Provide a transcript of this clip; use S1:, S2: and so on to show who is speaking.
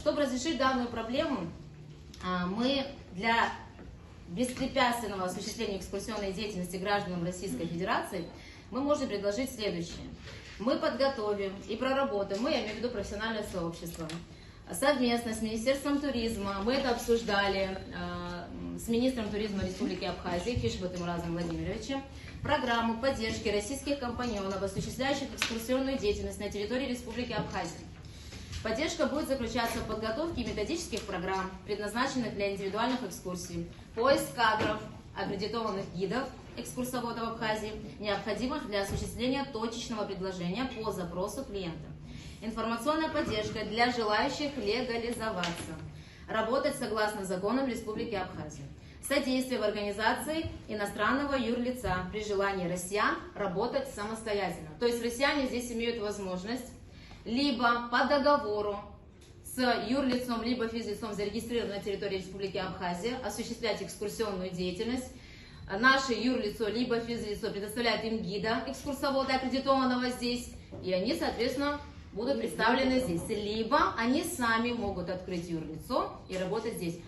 S1: Чтобы разрешить данную проблему, мы для беспрепятственного осуществления экскурсионной деятельности гражданам Российской Федерации мы можем предложить следующее. Мы подготовим и проработаем, я имею в виду профессиональное сообщество, совместно с Министерством туризма, мы это обсуждали с министром туризма Республики Абхазии Фишбатом Разом Владимировичем, программу поддержки российских компаньонов, осуществляющих экскурсионную деятельность на территории Республики Абхазия. Поддержка будет заключаться в подготовке методических программ, предназначенных для индивидуальных экскурсий, поиск кадров, аккредитованных гидов, экскурсоводов Абхазии, необходимых для осуществления точечного предложения по запросу клиента. Информационная поддержка для желающих легализоваться, работать согласно законам Республики Абхазия. Содействие в организации иностранного юрлица при желании россиян работать самостоятельно. То есть россияне здесь имеют возможность либо по договору с юрлицом, либо физлицом, зарегистрированным на территории Республики Абхазия, осуществлять экскурсионную деятельность. Наше юрлицо, либо физлицо предоставляет им гида, экскурсовода, аккредитованного здесь, и они, соответственно, будут представлены здесь. Либо они сами могут открыть юрлицо и работать здесь.